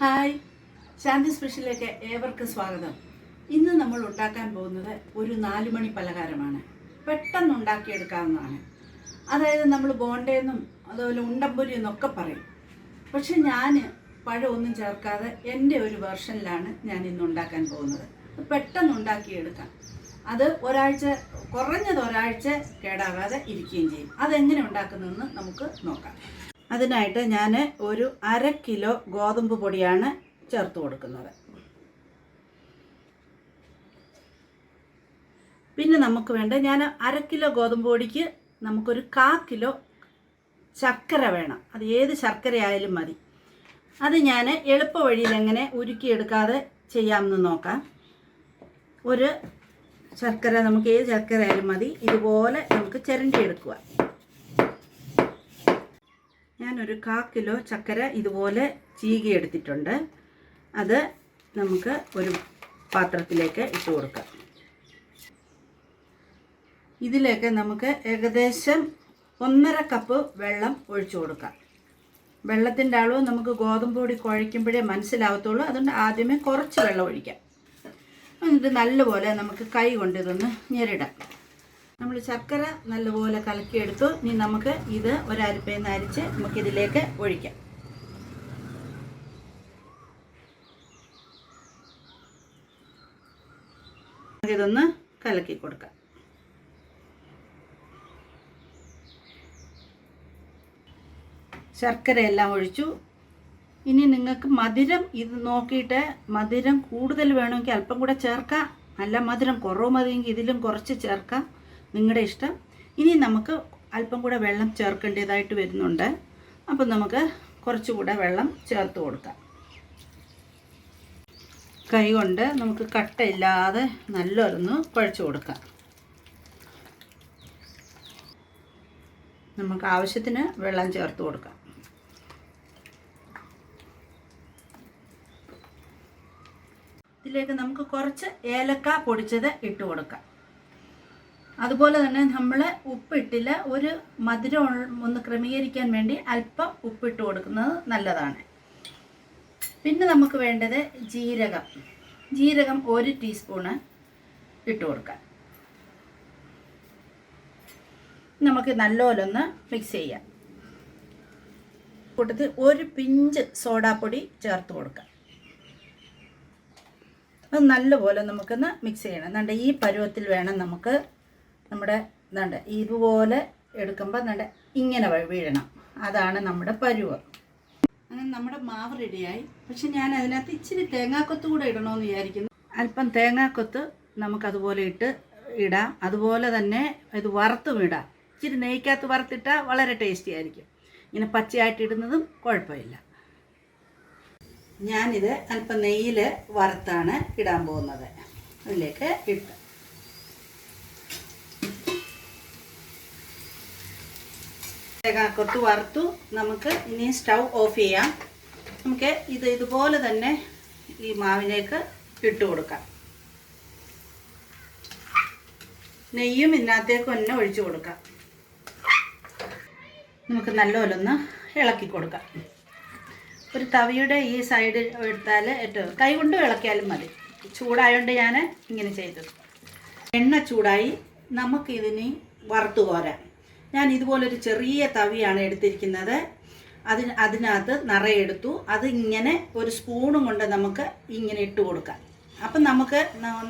Hi, ശാന്തി സ്പെഷ്യലിലേക്ക് ഏവർക്കും സ്വാഗതം. ഇന്ന് നമ്മൾ ഉണ്ടാക്കാൻ പോകുന്നത് ഒരു 4 മണി പലഹാരമാണ്. പെട്ടെന്ന് ഉണ്ടാക്കിയെടുക്കാവുന്നതാണ്. അതായത് നമ്മൾ ബോണ്ടയെന്നും അതുപോലെ ഉണ്ടംപൊരി എന്നൊക്കെ പറയും. പക്ഷെ ഞാൻ പഴമൊന്നും ചേർക്കാതെ എൻ്റെ ഒരു വെർഷനിലാണ് ഞാൻ ഇന്ന് ഉണ്ടാക്കാൻ പോകുന്നത്. പെട്ടെന്ന് ഉണ്ടാക്കിയെടുക്കാം. അത് കുറഞ്ഞത് ഒരാഴ്ച കേടാകാതെ ഇരിക്കുകയും ചെയ്യും. അതെങ്ങനെ ഉണ്ടാക്കുന്നതെന്ന് നമുക്ക് നോക്കാം. അതിനായിട്ട് ഞാൻ ഒരു 1/2 കിലോ ഗോതമ്പ് പൊടിയാണ് ചേർത്ത് കൊടുക്കുന്നത്. പിന്നെ നമുക്ക് വേണ്ട, ഞാൻ 1/2 കിലോ ഗോതമ്പ് പൊടിക്ക് നമുക്കൊരു 1/4 കിലോ ശർക്കര വേണം. അത് ഏത് ശർക്കര ആയാലും മതി. അത് ഞാൻ എളുപ്പ വഴിയിൽ എങ്ങനെ ഉരുക്കിയെടുക്കാതെ ചെയ്യാമെന്ന് നോക്കാം. ഒരു ശർക്കര, നമുക്ക് ഏത് ശർക്കര ആയാലും മതി, ഇതുപോലെ നമുക്ക് ചിരണ്ടിയെടുക്കുക. ഞാനൊരു 1/4 കിലോ ചക്കര ഇതുപോലെ ചീകി എടുത്തിട്ടുണ്ട്. അത് നമുക്ക് ഒരു പാത്രത്തിലേക്ക് ഇട്ട് കൊടുക്കാം. ഇതിലേക്ക് നമുക്ക് ഏകദേശം 1.5 കപ്പ് വെള്ളം ഒഴിച്ചു കൊടുക്കാം. വെള്ളത്തിൻ്റെ അളവ് നമുക്ക് ഗോതമ്പ് പൊടി കുഴയ്ക്കുമ്പോഴേ മനസ്സിലാവത്തുള്ളൂ. അതുകൊണ്ട് ആദ്യമേ കുറച്ച് വെള്ളം ഒഴിക്കാം. എന്നിട്ട് നല്ലപോലെ നമുക്ക് കൈ കൊണ്ട് ഇതൊന്ന് ഞെരിടാം. നമ്മൾ ശർക്കര നല്ലപോലെ കലക്കിയെടുത്തു. ഇനി നമുക്ക് ഇത് ഒരരിപ്പയിൽ നിന്ന് അരിച്ച് നമുക്കിതിലേക്ക് ഒഴിക്കാം. ഇതൊന്ന് കലക്കി കൊടുക്കാം. ശർക്കരയെല്ലാം ഒഴിച്ചു. ഇനി നിങ്ങൾക്ക് മധുരം ഇത് നോക്കിയിട്ട് മധുരം കൂടുതൽ വേണമെങ്കിൽ അല്പം കൂടെ ചേർക്കാം. അല്ല, മധുരം കുറവ് മതിയെങ്കിൽ ഇതിലും കുറച്ച് ചേർക്കാം, നിങ്ങളുടെ ഇഷ്ടം. ഇനി നമുക്ക് അല്പം കൂടെ വെള്ളം ചേർക്കേണ്ടതായിട്ട് വരുന്നുണ്ട്. അപ്പം നമുക്ക് കുറച്ചുകൂടെ വെള്ളം ചേർത്ത് കൊടുക്കാം. കൈ കൊണ്ട് നമുക്ക് കട്ടയില്ലാതെ നല്ലൊന്ന് കുഴച്ച് കൊടുക്കാം. നമുക്ക് ആവശ്യത്തിന് വെള്ളം ചേർത്ത് കൊടുക്കാം. ഇതിലേക്ക് നമുക്ക് കുറച്ച് ഏലക്ക പൊടിച്ചത് ഇട്ട് കൊടുക്കാം. അതുപോലെ തന്നെ നമ്മൾ ഉപ്പിട്ടില്ല. ഒരു മധുരം ഒന്ന് ക്രമീകരിക്കാൻ വേണ്ടി അല്പം ഉപ്പിട്ട് കൊടുക്കുന്നത് നല്ലതാണ്. പിന്നെ നമുക്ക് വേണ്ടത് ജീരകം 1 ടീസ്പൂണ് ഇട്ട് കൊടുക്കാം. നമുക്ക് നല്ലപോലെ ഒന്ന് മിക്സ് ചെയ്യാം. കൂട്ടത്തിൽ ഒരു പിഞ്ച് സോഡാപ്പൊടി ചേർത്ത് കൊടുക്കാം. അത് നല്ലപോലെ നമുക്കൊന്ന് മിക്സ് ചെയ്യണം. എന്നിട്ട് ഈ പരുവത്തിൽ വേണം നമുക്ക് നമ്മുടെ ഇതുപോലെ എടുക്കുമ്പോൾ ഇങ്ങനെ വീഴണം. അതാണ് നമ്മുടെ പരുവ്. അങ്ങനെ നമ്മുടെ മാവ് റെഡിയായി. പക്ഷെ ഞാൻ അതിനകത്ത് ഇച്ചിരി തേങ്ങാക്കൊത്ത് കൂടെ ഇടണമെന്ന് വിചാരിക്കുന്നു. അല്പം തേങ്ങാക്കൊത്ത് നമുക്കതുപോലെ ഇടാം. അതുപോലെ തന്നെ ഇത് വറുത്തും ഇടാം. ഇച്ചിരി നെയ്ക്കകത്ത് വറുത്തിട്ടാൽ വളരെ ടേസ്റ്റി ആയിരിക്കും. ഇങ്ങനെ പച്ചയായിട്ട് ഇടുന്നതും കുഴപ്പമില്ല. ഞാനിത് അല്പം നെയ്യിൽ വറുത്താണ് ഇടാൻ പോകുന്നത്. അതിലേക്ക് ഇട്ട് കൊത്ത് വറുത്തു. നമുക്ക് ഇനി സ്റ്റൗ ഓഫ് ചെയ്യാം. നമുക്ക് ഇതുപോലെ തന്നെ ഈ മാവിലേക്ക് ഇട്ട് കൊടുക്കാം. നെയ്യും ഇതിനകത്തേക്ക് തന്നെ ഒഴിച്ചു കൊടുക്കാം. നമുക്ക് നല്ലപോലെ ഒന്ന് ഇളക്കി കൊടുക്കാം. ഒരു തവിയുടെ ഈ സൈഡിൽ എടുത്താൽ ഏറ്റവും കൈ കൊണ്ട് ഇളക്കിയാലും മതി. ചൂടായതുകൊണ്ട് ഞാൻ ഇങ്ങനെ ചെയ്തത്. എണ്ണ ചൂടായി. നമുക്കിതിനി വറുത്തു കോരാം. ഞാൻ ഇതുപോലൊരു ചെറിയ തവിയാണ് എടുത്തിരിക്കുന്നത്. അതിനകത്ത് നിറയെടുത്തു. അതിങ്ങനെ ഒരു സ്പൂണും കൊണ്ട് നമുക്ക് ഇങ്ങനെ ഇട്ട് കൊടുക്കാം. അപ്പം നമുക്ക്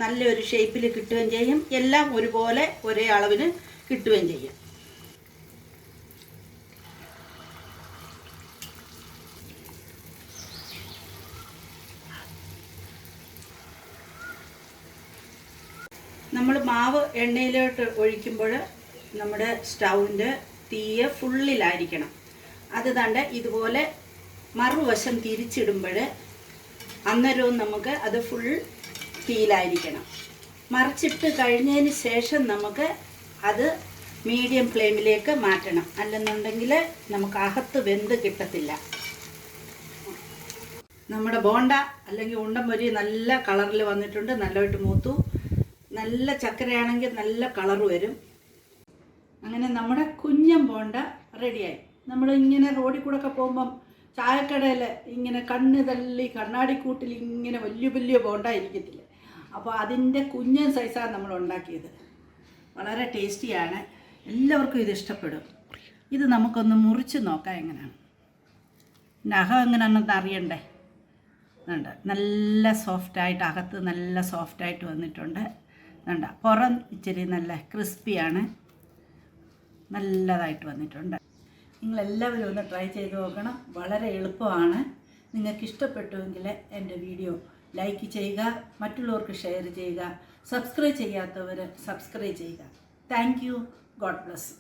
നല്ലൊരു ഷേപ്പിൽ കിട്ടുകയും ചെയ്യും. എല്ലാം ഒരുപോലെ ഒരേ അളവിന് കിട്ടുകയും ചെയ്യും. നമ്മൾ മാവ് എണ്ണയിലോട്ട് ഒഴിക്കുമ്പോൾ നമ്മുടെ സ്റ്റൗവിൻ്റെ തീയ ഫുള്ളിലായിരിക്കണം. അത് ഇതുപോലെ മറുവശം തിരിച്ചിടുമ്പോൾ അന്നേരവും നമുക്ക് അത് ഫുൾ തീയിലായിരിക്കണം. മറിച്ചിട്ട് കഴിഞ്ഞതിന് ശേഷം നമുക്ക് അത് മീഡിയം ഫ്ലെയിമിലേക്ക് മാറ്റണം. അല്ലെന്നുണ്ടെങ്കിൽ നമുക്ക് അകത്ത് വെന്ത് കിട്ടത്തില്ല. നമ്മുടെ ബോണ്ട അല്ലെങ്കിൽ ഉണ്ടംപൊരി നല്ല കളറിൽ വന്നിട്ടുണ്ട്. നല്ലതായിട്ട് മൂത്തു. നല്ല ചക്കരയാണെങ്കിൽ നല്ല കളർ വരും. അങ്ങനെ നമ്മുടെ കുഞ്ഞൻ ബോണ്ട റെഡിയായി. നമ്മൾ ഇങ്ങനെ റോഡിൽ കൂടെ ഒക്കെ പോകുമ്പം ചായക്കടയിൽ ഇങ്ങനെ കണ്ണ് തള്ളി കണ്ണാടിക്കൂട്ടിൽ ഇങ്ങനെ വലിയ വലിയ ബോണ്ട ഇരിക്കത്തില്ല. അപ്പോൾ അതിൻ്റെ കുഞ്ഞൻ സൈസാണ് നമ്മൾ ഉണ്ടാക്കിയത്. വളരെ ടേസ്റ്റിയാണ്, എല്ലാവർക്കും ഇത് ഇഷ്ടപ്പെടും. ഇത് നമുക്കൊന്ന് മുറിച്ച് നോക്കാം എങ്ങനെയാണ്. നഖം എങ്ങനെയാണെന്ന് അറിയണ്ടേ. ഉണ്ട്, നല്ല സോഫ്റ്റായിട്ട്, അകത്ത് നല്ല സോഫ്റ്റായിട്ട് വന്നിട്ടുണ്ട്. ഉണ്ട്, പുറം ഇച്ചിരി നല്ല ക്രിസ്പിയാണ്, നല്ലതായിട്ട് വന്നിട്ടുണ്ട്. നിങ്ങളെല്ലാവരും ഒന്ന് ട്രൈ ചെയ്ത് നോക്കണം. വളരെ എളുപ്പമാണ്. നിങ്ങൾക്ക് ഇഷ്ടപ്പെട്ടുവെങ്കിൽ എൻ്റെ വീഡിയോ ലൈക്ക് ചെയ്യുക, മറ്റുള്ളവർക്ക് ഷെയർ ചെയ്യുക, സബ്സ്ക്രൈബ് ചെയ്യാത്തവർ സബ്സ്ക്രൈബ് ചെയ്യുക. Thank you. God bless.